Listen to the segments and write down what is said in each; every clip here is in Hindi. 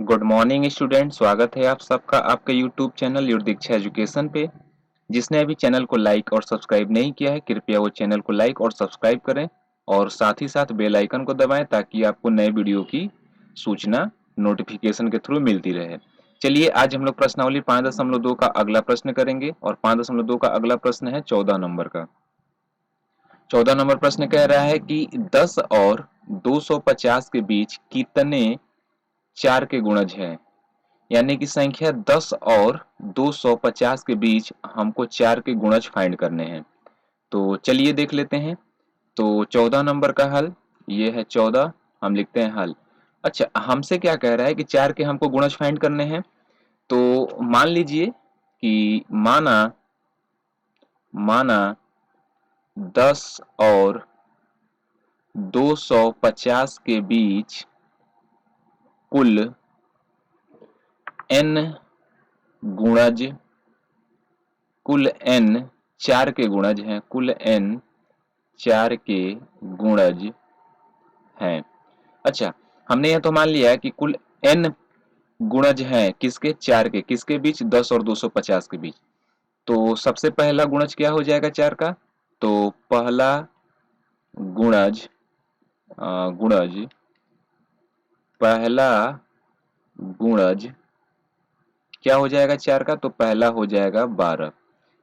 Good morning student. स्वागत है आप सबका आपके YouTube channel your Diksha education पे। जिसने अभी चैनल को लाइक और सब्सक्राइब नहीं किया है कृपया वो चैनल को लाइक और सब्सक्राइब करें और साथ ही साथ बेल आइकन को दबाएं ताकि आपको नए वीडियो की सूचना नोटिफिकेशन के थ्रू मिलती रहे। चलिए आज हम लोग प्रश्नावली 5.2 का अगला प्रश्न करेंगे और 5.2 का अगला प्रश्न है 14 नंबर का। 14 नंबर प्रश्न कह रहा है कि 10 और 250 के बीच कितने 4 के गुणज हैं। यानी कि संख्या 10 और 250 के बीच हमको 4 के गुणज फाइंड करने हैं। तो चलिए देख लेते हैं। तो 14 नंबर का हल ये है 14। हम लिखते हैं हल। अच्छा, हमसे क्या कह रहा है कि 4 के हमको गुणज फाइंड करने हैं। तो मान लीजिए कि माना माना 10 और 250 के बीच कुल n गुणज कुल n 4 के गुणज हैं। कुल n 4 के गुणज हैं। अच्छा, हमने यह तो मान लिया कि कुल n गुणज हैं किसके 4 के, किसके बीच 10 और 250 के बीच। तो सबसे पहला गुणज क्या हो जाएगा 4 का। तो पहला गुणज गुणज पहला गुणज क्या हो जाएगा 4 का। तो पहला हो जाएगा 12।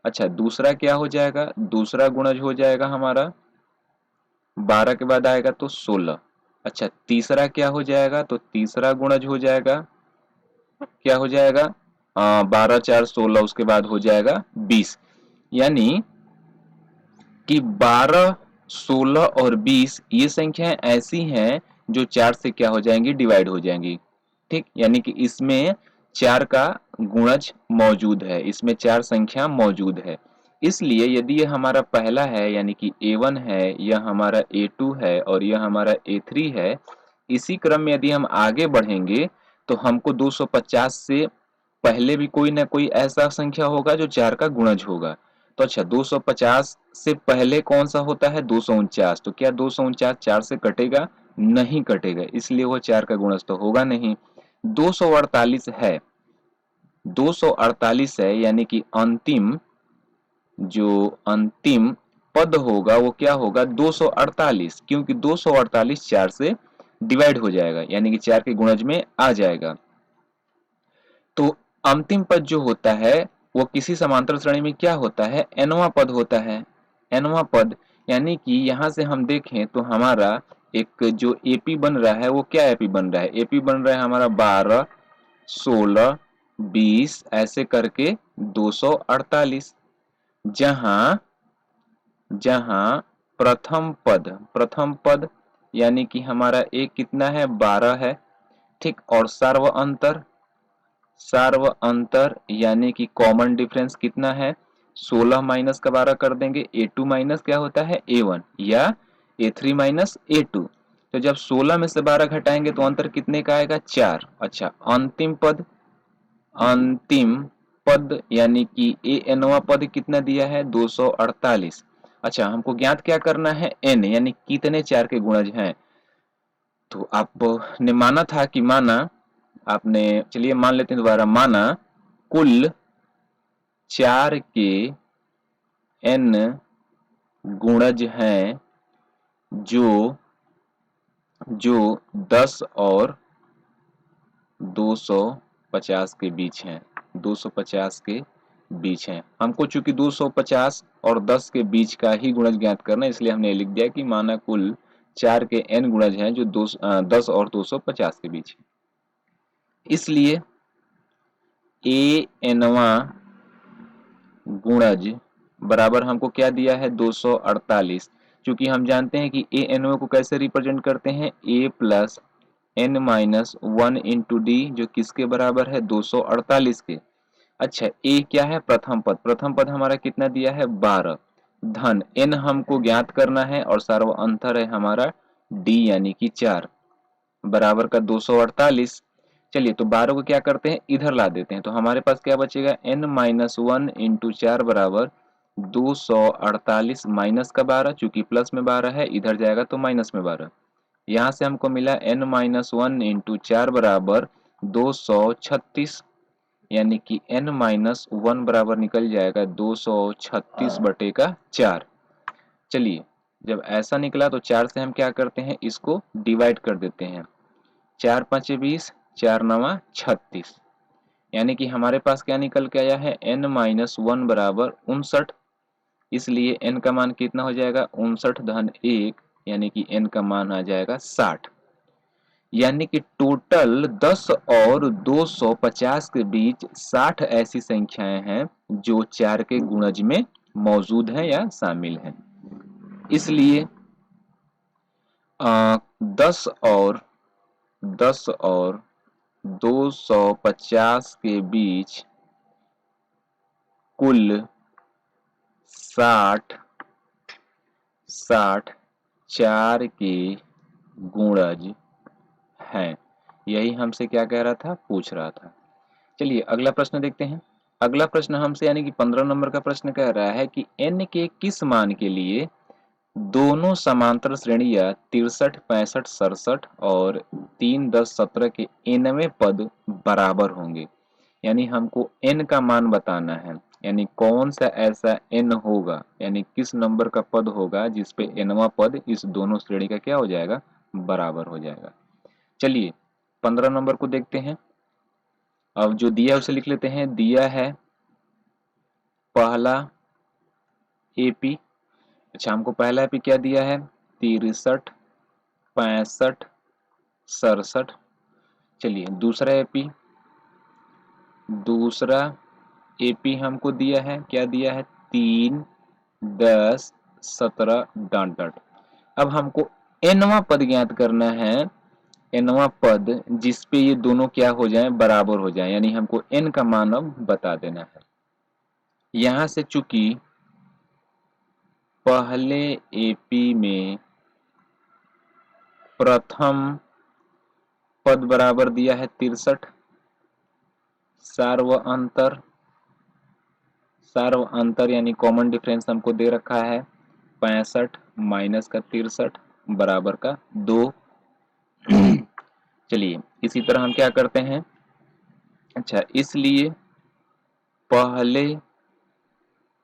अच्छा, दूसरा क्या हो जाएगा। दूसरा गुणज हो जाएगा हमारा 12 के बाद आएगा तो 16। अच्छा, तीसरा क्या हो जाएगा। तो तीसरा गुणज हो जाएगा क्या हो जाएगा 12 4 16 उसके बाद हो जाएगा 20। यानी कि 12 16 और 20 ये संख्याएं ऐसी हैं जो 4 से क्या हो जाएंगी डिवाइड हो जाएंगी। ठीक, यानी कि इसमें 4 का गुणज मौजूद है, इसमें 4 संख्या मौजूद है। इसलिए यदि यह हमारा पहला है यानी कि A1 है, यह हमारा A2 है और यह हमारा A3 है, इसी क्रम में यदि हम आगे बढ़ेंगे तो हमको 250 से पहले भी कोई ना कोई ऐसा संख्या होगा जो 4 का गुणज होगा। तो अच्छा, 250 से पहले कौन सा होता है 249। तो क्या 249 4 से कटेगा, नहीं कटेगा, इसलिए वो 4 का गुणज तो होगा नहीं। 248 है, 248 है यानी कि जो अंतिम पद होगा वो क्या होगा 248, क्योंकि 248 4 से डिवाइड हो जाएगा यानी कि 4 के गुणज में आ जाएगा। तो अंतिम पद जो होता है वो किसी समांतर श्रेणी में क्या होता है nवां पद होता है। nवां पद यानी कि यहां से हम देखें तो हमारा एक जो एपी बन रहा है वो क्या एपी बन रहा है। एपी बन रहा है हमारा 12 16 20 ऐसे करके 248। जहां जहां प्रथम पद यानी कि हमारा एक कितना है 12 है। ठीक, और सार्व अंतर यानी कि कॉमन डिफरेंस कितना है 16 माइनस का 12 कर देंगे। A2 माइनस क्या होता है A1 या A3 माइनस A2। तो जब 16 में से 12 घटाएंगे तो अंतर कितने का आएगा 4। अच्छा, अंतिम पद यानी कि nवां पद कितना दिया है 248। अच्छा, हमको ज्ञात क्या करना है n यानी कितने 4 के गुणज हैं। तो आपने माना था कि आपने, चलिए मान लेते हैं दोबारा, माना कुल 4 के n गुणज हैं जो जो 10 और 250 के बीच हैं। 250 के बीच हैं। हमको चूंकि 250 और 10 के बीच का ही गुणज ज्ञात करना है इसलिए हमने लिख दिया कि माना कुल 4 के n गुणज हैं जो 10 और 250 के बीच है। इसलिए nवां गुणज बराबर हमको क्या दिया है 248। क्योंकि हम जानते हैं कि एनओ को कैसे रिप्रेजेंट करते हैं a plus n minus 1 into D जो किसके बराबर है 248 के। अच्छा, a क्या है प्रथम पद हमारा कितना दिया है 12 धन n हमको ज्ञात करना है और सार्व अंतर है हमारा d यानी कि 4 बराबर का 248। चलिए, तो 12 को क्या करते हैं इधर ला देते हैं तो हमारे पास क्या बचेगा n माइनस 1 इंटू 4 बराबर 248 माइनस का 12, चूंकि प्लस में 12 है इधर जाएगा तो माइनस में 12। यहाँ से हमको मिला n माइनस 1 इंटू 4 बराबर 236, यानी कि n-1 बराबर निकल जाएगा 236/4। चलिए, जब ऐसा निकला तो 4 से हम क्या करते हैं, इसको डिवाइड कर देते हैं। 4 5 20, 4 9 36, यानी कि हमारे पास क्या निकल के आया है, n-1 बराबर 59। इसलिए n का मान कितना हो जाएगा, 59-1, यानी कि n का मान आ जाएगा 60। यानी कि टोटल 10 और 250 के बीच 60 ऐसी संख्याएं हैं जो 4 के गुणज में मौजूद हैं या शामिल हैं। इसलिए 10 और 250 के बीच कुल 60 4 के गुणज हैं। यही हमसे क्या कह रहा था, पूछ रहा था। चलिए अगला प्रश्न देखते हैं। अगला प्रश्न हमसे यानी कि 15 नंबर का प्रश्न कह रहा है कि n के किस मान के लिए दोनों समांतर श्रेणियां 63, 65, 67 और 3, 10, 17 के nवें पद बराबर होंगे। यानी हमको n का मान बताना है, यानी कौन सा ऐसा n होगा, यानी किस नंबर का पद होगा जिसपे nवां पद इस दोनों श्रेणी का क्या हो जाएगा, बराबर हो जाएगा। चलिए 15 नंबर को देखते हैं। अब जो दिया है उसे लिख लेते हैं। दिया है पहला एपी। अच्छा, हमको पहला एपी क्या दिया है, 63, 65, 67। चलिए दूसरा एपी हमको दिया है, क्या दिया है, 3, 10, 17 डॉट डॉट। अब हमको एनवां पद ज्ञात करना है, एनवां पद जिसपे ये दोनों क्या हो जाएं, बराबर हो जाएं, यानी हमको एन का मान अब बता देना है। यहां से चूंकि पहले एपी में प्रथम पद बराबर दिया है 63, सार्व अंतर यानी कॉमन डिफरेंस हमको दे रखा है 65 माइनस का 63 बराबर का 2। चलिए इसी तरह हम क्या करते हैं, अच्छा इसलिए पहले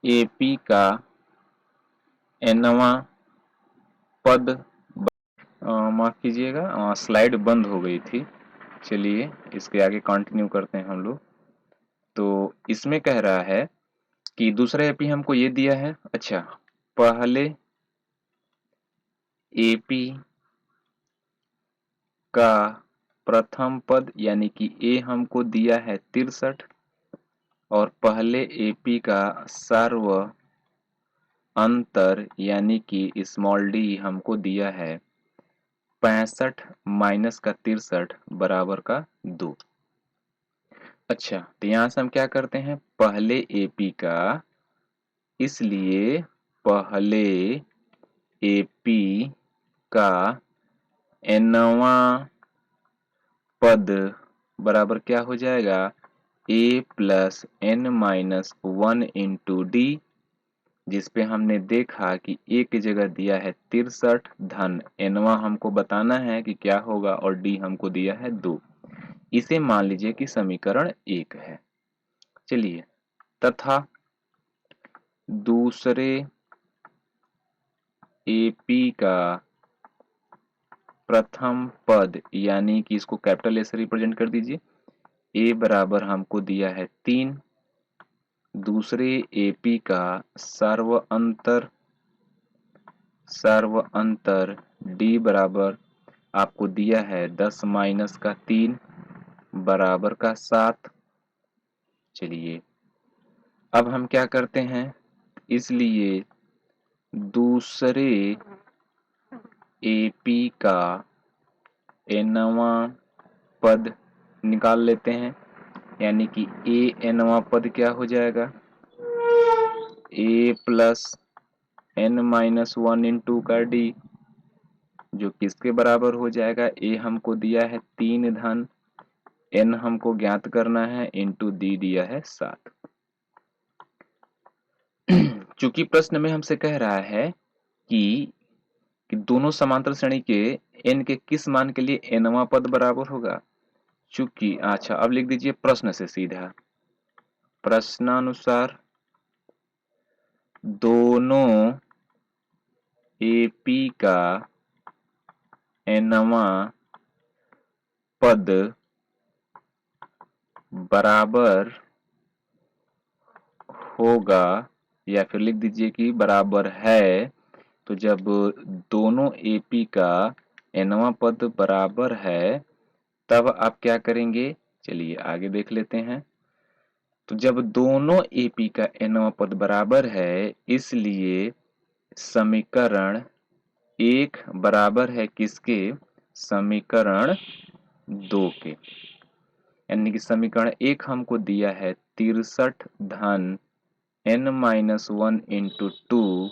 एपी का एनवां पद, माफ कीजिएगा स्लाइड बंद हो गई थी। चलिए इसके आगे कंटिन्यू करते हैं हम लोग। तो इसमें कह रहा है कि दूसरा एपी हमको ये दिया है। अच्छा, पहले एपी का प्रथम पद यानी कि ए हमको दिया है 63 और पहले एपी का सार्व अंतर यानी कि स्मॉल डी हमको दिया है 65 माइनस का 63 बराबर का 2। अच्छा, तो यहां से हम क्या करते हैं, पहले एपी का, इसलिए पहले एपी का एनवां पद बराबर क्या हो जाएगा, A plus N minus 1 into D, जिसपे हमने देखा कि ए की जगह दिया है 63 धन एनवां हमको बताना है कि क्या होगा और डी हमको दिया है 2। इसे मान लीजिए कि समीकरण 1 है। चलिए, तथा दूसरे एपी का प्रथम पद यानी कि इसको कैपिटल ए से रिप्रेजेंट कर दीजिए, ए बराबर हमको दिया है 3, दूसरे एपी का सर्व अंतर डी बराबर आपको दिया है 10 माइनस का 3 बराबर का 7। चलिए अब हम क्या करते हैं, इसलिए दूसरे एपी का एनवां पद निकाल लेते हैं, यानी कि ए एनवां पद क्या हो जाएगा, A plus N minus 1 into का डी, जो किसके बराबर हो जाएगा, ए हमको दिया है 3 धन एन हमको ज्ञात करना है इंटू डी दिया है 7। चूंकि प्रश्न में हमसे कह रहा है कि दोनों समांतर श्रेणी के एन के किस मान के लिए एनवां पद बराबर होगा, चूंकि अच्छा अब लिख दीजिए प्रश्न से सीधा, प्रश्नानुसार दोनों एपी का nवां पद बराबर होगा, या फिर लिख दीजिए कि बराबर है। तो जब दोनों एपी का nवां पद बराबर है तब आप क्या करेंगे, चलिए आगे देख लेते हैं। तो जब दोनों एपी का nवां पद बराबर है, इसलिए समीकरण एक बराबर है किसके, समीकरण दो के। यानी कि समीकरण एक हमको दिया है 63 धन n-1 इंटू 2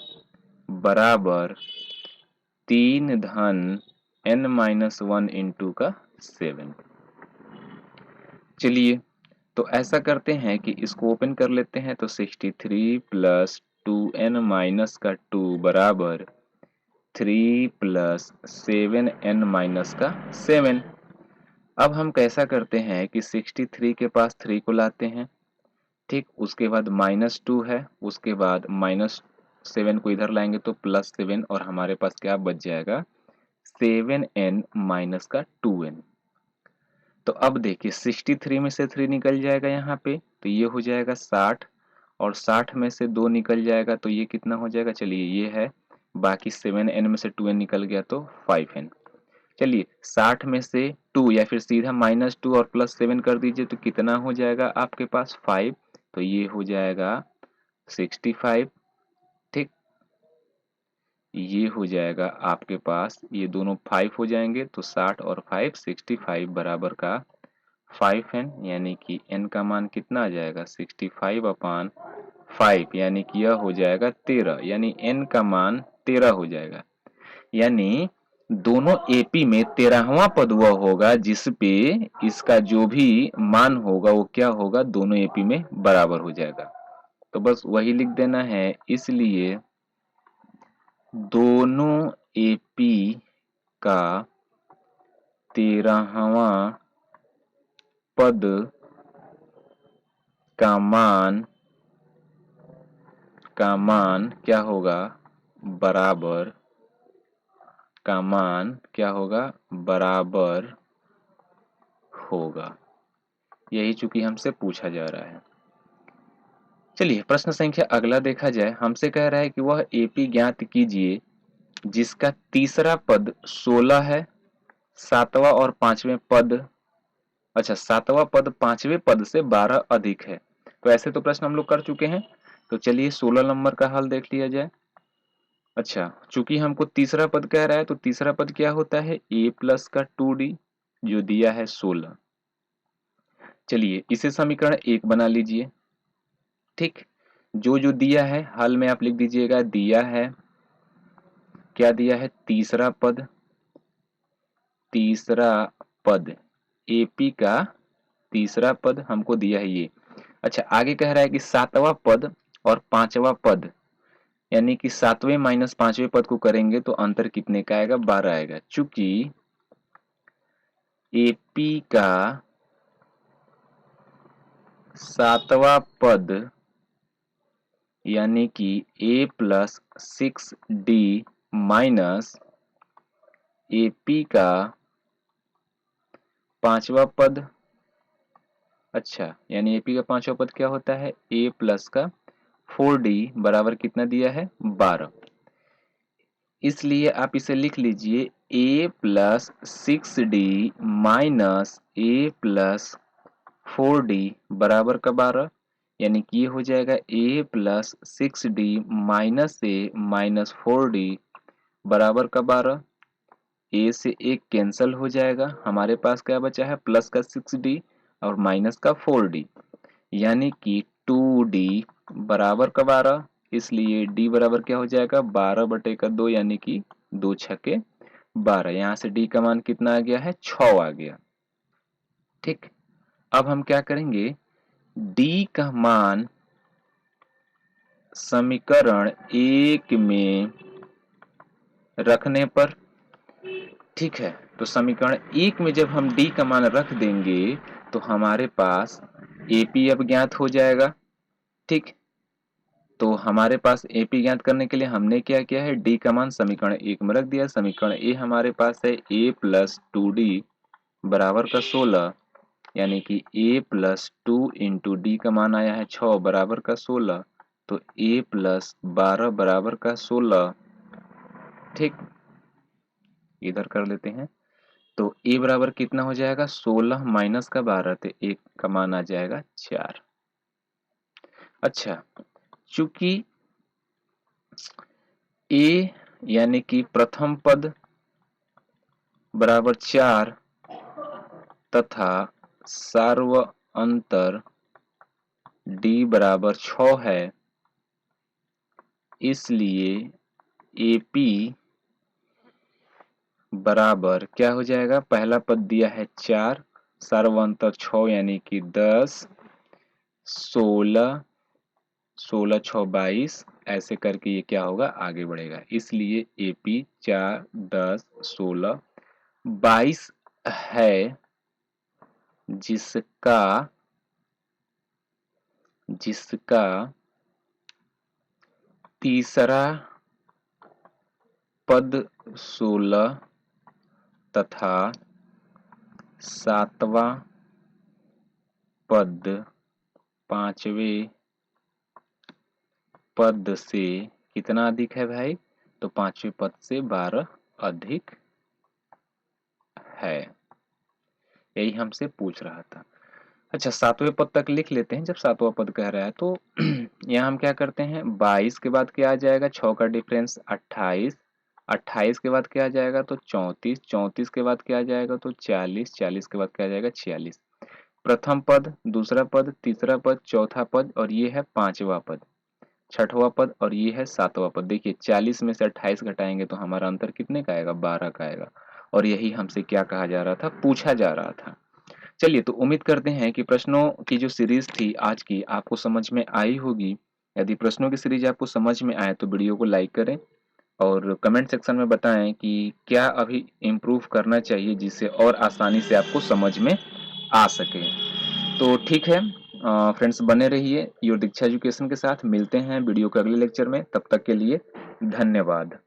बराबर 3 धन n-1 इंटू का 7। चलिए तो ऐसा करते हैं कि इसको ओपन कर लेते हैं। तो 63 प्लस 2n माइनस का 2 बराबर 3 प्लस 7n माइनस का 7। अब हम कैसा करते हैं कि 63 के पास 3 को लाते हैं, ठीक, उसके बाद -2 है, उसके बाद -7 को इधर लाएंगे तो +7 और हमारे पास क्या बच जाएगा 7n माइनस का 2n। तो अब देखिए 63 में से 3 निकल जाएगा यहाँ पे तो ये हो जाएगा 60, और 60 में से 2 निकल जाएगा तो ये कितना हो जाएगा, चलिए ये है, बाकी 7n में से 2n निकल गया तो 5n। चलिए 60 में से 2 या फिर सीधा -2 और +7 कर दीजिए तो कितना हो जाएगा आपके पास 5, तो ये हो जाएगा 65। ठीक, ये हो जाएगा आपके पास, ये दोनों 5 हो जाएंगे तो 60 और 5 65 बराबर का 5n, यानी कि n का मान कितना आ जाएगा 65 अपान 5, यानी कि यह हो जाएगा 13, यानी n का मान 13 हो जाएगा। यानी दोनों एपी में 13वां पद वह होगा जिस पे इसका जो भी मान होगा वो क्या होगा, दोनों एपी में बराबर हो जाएगा। तो बस वही लिख देना है, इसलिए दोनों एपी का 13वां पद का मान क्या होगा, बराबर का मान क्या होगा, बराबर होगा। यही चूंकि हमसे पूछा जा रहा है। चलिए प्रश्न संख्या अगला देखा जाए। हमसे कह रहा है कि वह एपी ज्ञात कीजिए जिसका तीसरा पद 16 है, सातवां और पांचवें पद, अच्छा सातवां पद पांचवें पद से 12 अधिक है। तो ऐसे तो प्रश्न हम लोग कर चुके हैं, तो चलिए 16 नंबर का हल देख लिया जाए। अच्छा चूंकि हमको तीसरा पद कह रहा है तो तीसरा पद क्या होता है, a प्लस का 2d जो दिया है 16। चलिए इसे समीकरण एक बना लीजिए। ठीक, जो जो दिया है हल में आप लिख दीजिएगा, दिया है, क्या दिया है, तीसरा पद, तीसरा पद एपी का तीसरा पद हमको दिया है ये। अच्छा आगे कह रहा है कि सातवां पद और पांचवा पद, यानी कि सातवें माइनस पांचवें पद को करेंगे तो अंतर कितने का आएगा, 12 आएगा। चूंकि एपी का सातवां पद यानी कि a plus 6d minus AP का पांचवा पद, अच्छा यानी एपी का पांचवा पद क्या होता है, a प्लस का 4d बराबर कितना दिया है 12। इसलिए आप इसे लिख लीजिए a plus 6d minus a plus 4d बराबर का 12, यानी कि ये हो जाएगा a plus 6d minus a minus 4d बराबर का 12। a से एक कैंसल हो जाएगा, हमारे पास क्या बचा है प्लस का 6d और माइनस का 4d, यानी कि 2d बराबर का 12। इसलिए d बराबर क्या हो जाएगा 12 बटे का 2, यानी कि 2 छके 12। यहाँ से d का मान कितना आ गया है 6 आ गया। ठीक, अब हम क्या करेंगे, d का मान समीकरण एक में रखने पर, ठीक है, तो समीकरण 1 में जब हम डी का मान रख देंगे तो हमारे पास एपी अब ज्ञात हो जाएगा। ठीक, तो हमारे पास एपी ज्ञात करने के लिए हमने क्या किया है, डी का मान समीकरण 1 में रख दिया। समीकरण ए हमारे पास है ए प्लस टू डी बराबर का 16, यानी कि a plus two into D का मान आया है 6 बराबर का 16, तो a प्लस 12 बराबर का 16। ठीक, इधर कर लेते हैं। तो a बराबर कितना हो जाएगा, 16 माइनस का 12, तो a का मान आ जाएगा 4। अच्छा, चूंकि a यानी कि प्रथम पद बराबर 4 तथा सार्व अंतर d बराबर 6 है, इसलिए AP बराबर क्या हो जाएगा, पहला पद दिया है 4, सार्वंतर 6 यानी कि 10, 16, 16 6 22, ऐसे करके ये क्या होगा, आगे बढ़ेगा। इसलिए AP 4 10 16 22 है, जिसका जिसका तीसरा पद 16 तथा सातवां पद पांचवें पद से कितना अधिक है भाई, तो पांचवें पद से 12 अधिक है। यही हमसे पूछ रहा था। अच्छा, सातवें पद तक लिख लेते हैं। जब सातवां पद कह रहा है तो यहाँ हम क्या करते हैं, 22 के बाद क्या आ जाएगा, 6 का डिफरेंस 28, 28 के बाद क्या आ जाएगा, तो 34, 34 के बाद क्या आ जाएगा, तो 40, 40 के बाद क्या आ जाएगा, 46। प्रथम पद, दूसरा पद, तीसरा पद, चौथा पद, और ये है पांचवा पद, छठवां पद, और ये है सातवां पद। देखिए 40 में से 28 घटाएंगे तो हमारा अंतर कितने का आएगा, 12 का आएगा। और यही हमसे क्या कहा जा रहा था, पूछा जा रहा था। चलिए, तो उम्मीद करते हैं कि प्रश्नों की जो सीरीज थी आज की आपको समझ में आई होगी। यदि प्रश्नों की सीरीज आपको समझ में आए तो वीडियो को लाइक करें और कमेंट सेक्शन में बताएं कि क्या अभी इम्प्रूव करना चाहिए जिससे और आसानी से आपको समझ में आ सके। तो ठीक है फ्रेंड्स, बने रहिए योर दीक्षा एजुकेशन के साथ। मिलते हैं वीडियो के अगले लेक्चर में, तब तक के लिए धन्यवाद।